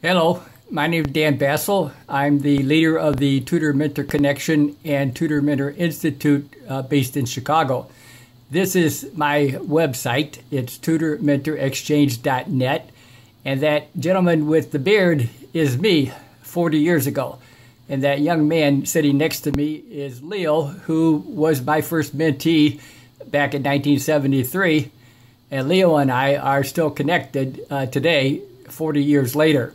Hello, my name is Dan Bassel. I'm the leader of the Tutorm Interconnection and Tutor Institute based in Chicago. This is my website. It's tutormentorexchange.net. And that gentleman with the beard is me 40 years ago. And that young man sitting next to me is Leo, who was my first mentee back in 1973. And Leo and I are still connected today, 40 years later.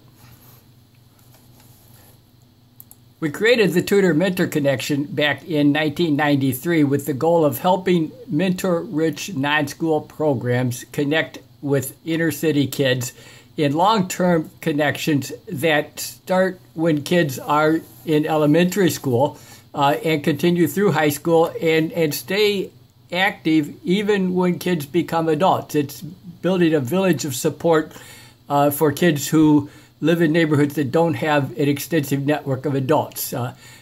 We created the Tutorm Interconnection back in 1993 with the goal of helping mentor-rich non-school programs connect with inner-city kids in long-term connections that start when kids are in elementary school and continue through high school and stay active even when kids become adults. It's building a village of support for kids who live in neighborhoods that don't have an extensive network of adults.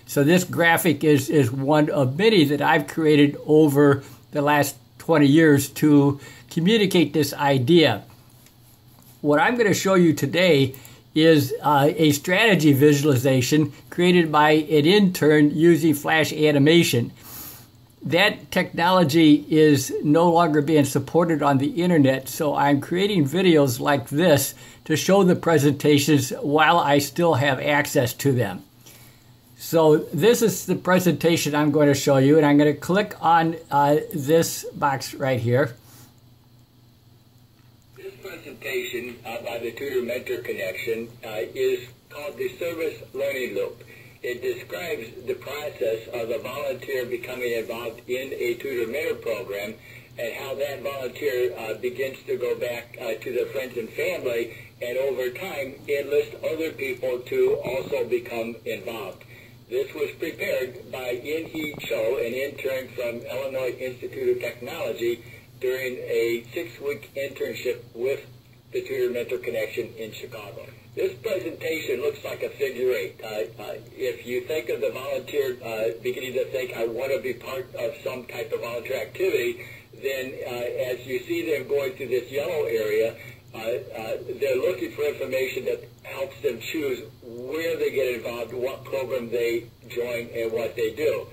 So this graphic is one of many that I've created over the last 20 years to communicate this idea. What I'm going to show you today is a strategy visualization created by an intern using Flash animation. That technology is no longer being supported on the internet, so I'm creating videos like this to show the presentations while I still have access to them. So this is the presentation I'm going to show you, and I'm going to click on this box right here. This presentation by the Tutorm Interconnection is called the Service Learning Loop. It describes the process of a volunteer becoming involved in a tutor mentor program and how that volunteer begins to go back to their friends and family and over time enlist other people to also become involved. This was prepared by In-Hee Cho, an intern from Illinois Institute of Technology, during a 6-week internship with the Tutorm Interconnection in Chicago. This presentation looks like a figure 8. If you think of the volunteer beginning to think, I want to be part of some type of volunteer activity, then as you see them going through this yellow area, they're looking for information that helps them choose where they get involved, what program they join, and what they do.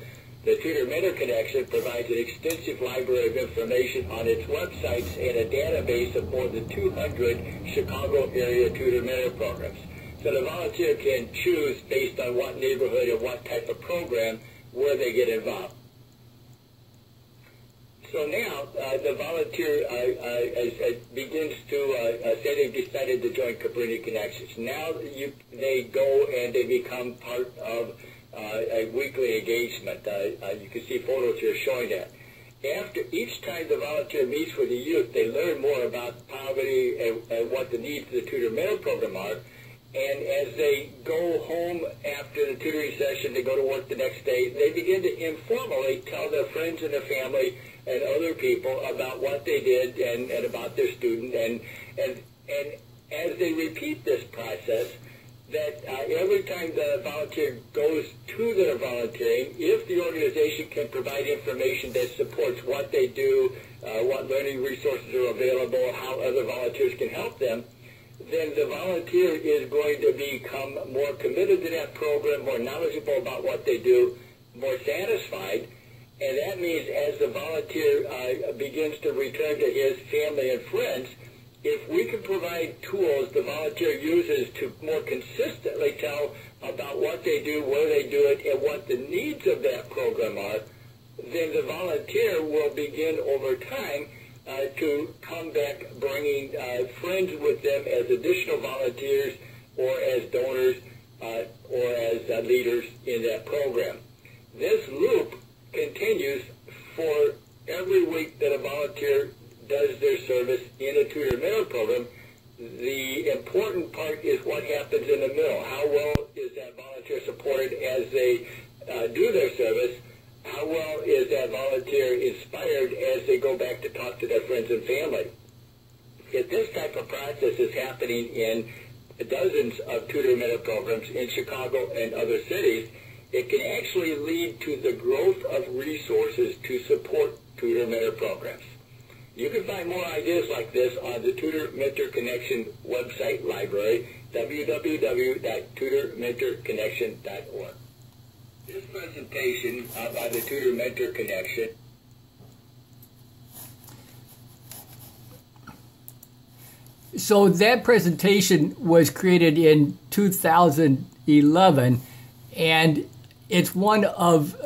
The Tutorm Interconnection provides an extensive library of information on its websites and a database of more than 200 Chicago area tutor mentor programs. So the volunteer can choose based on what neighborhood and what type of program where they get involved. So now the volunteer begins to say they've decided to join Cabrini Connections. Now they go and they become part of a weekly engagement. You can see photos here showing that. After each time the volunteer meets with the youth, they learn more about poverty and what the needs of the tutor mentor program are. And as they go home after the tutoring session, they go to work the next day, they begin to informally tell their friends and their family and other people about what they did and about their student. And as they repeat this process, that every time the volunteer goes to their volunteering, if the organization can provide information that supports what they do, what learning resources are available, how other volunteers can help them, then the volunteer is going to become more committed to that program, more knowledgeable about what they do, more satisfied. And that means as the volunteer begins to return to his family and friends, if we can provide tools the volunteer uses to more consistently tell about what they do, where they do it, and what the needs of that program are, then the volunteer will begin over time to come back bringing friends with them as additional volunteers or as donors or as leaders in that program. This loop continues for every week that a volunteer does their service in a tutor mentor program. The important part is what happens in the middle. How well is that volunteer supported as they do their service? How well is that volunteer inspired as they go back to talk to their friends and family? If this type of process is happening in dozens of tutor mentor programs in Chicago and other cities, it can actually lead to the growth of resources to support tutor mentor programs. You can find more ideas like this on the Tutor Mentor Connection website library, www.tutormentorconnection.org. This presentation by the Tutor Mentor Connection So that presentation was created in 2011, and it's one of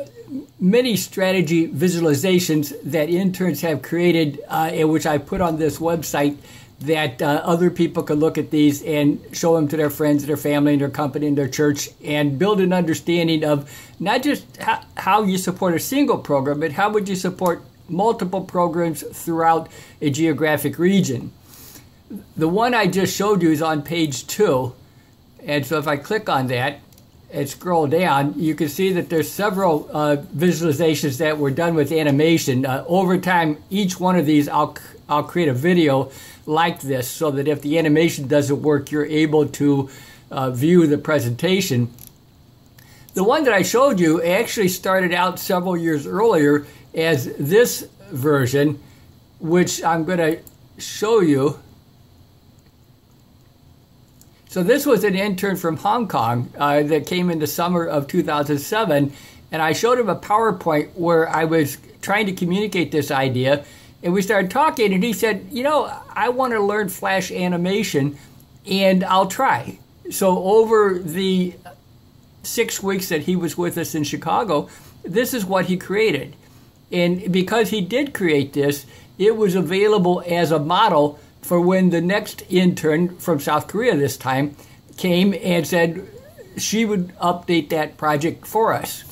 many strategy visualizations that interns have created, and which I put on this website, that other people can look at these and show them to their friends, their family, and their company, and their church, and build an understanding of not just how you support a single program, but how would you support multiple programs throughout a geographic region. The one I just showed you is on page 2, and so if I click on that and scroll down, you can see that there's several visualizations that were done with animation. Over time, each one of these, I'll create a video like this so that if the animation doesn't work, you're able to view the presentation. The one that I showed you actually started out several years earlier as this version, which I'm going to show you. So this was an intern from Hong Kong that came in the summer of 2007, and I showed him a PowerPoint where I was trying to communicate this idea, and we started talking, and he said, you know, I want to learn Flash animation, and I'll try. So over the 6 weeks that he was with us in Chicago, this is what he created. And because he did create this, it was available as a model for when the next intern from South Korea this time came and said she would update that project for us.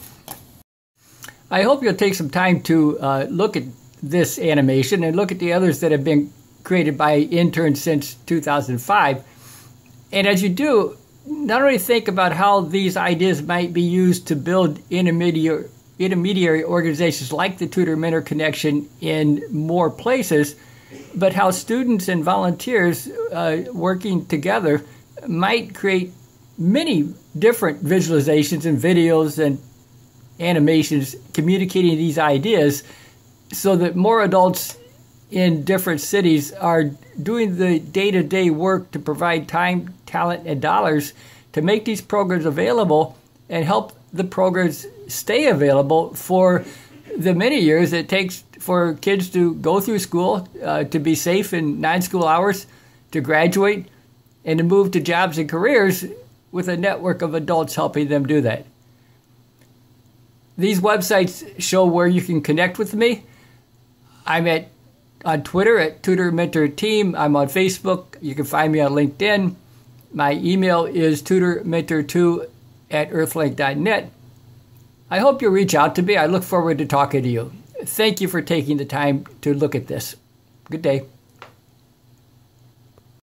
I hope you'll take some time to look at this animation and look at the others that have been created by interns since 2005. And as you do, not only think about how these ideas might be used to build intermediary organizations like the Tutor Mentor Connection in more places, but how students and volunteers working together might create many different visualizations and videos and animations communicating these ideas so that more adults in different cities are doing the day-to-day work to provide time, talent, and dollars to make these programs available and help the programs stay available for the many years it takes for kids to go through school, to be safe in non-school hours, to graduate, and to move to jobs and careers with a network of adults helping them do that. These websites show where you can connect with me. I'm on Twitter at Tutor Mentor Team. I'm on Facebook. You can find me on LinkedIn. My email is tutormentor2@earthlink.net. I hope you'll reach out to me. I look forward to talking to you. Thank you for taking the time to look at this. Good day.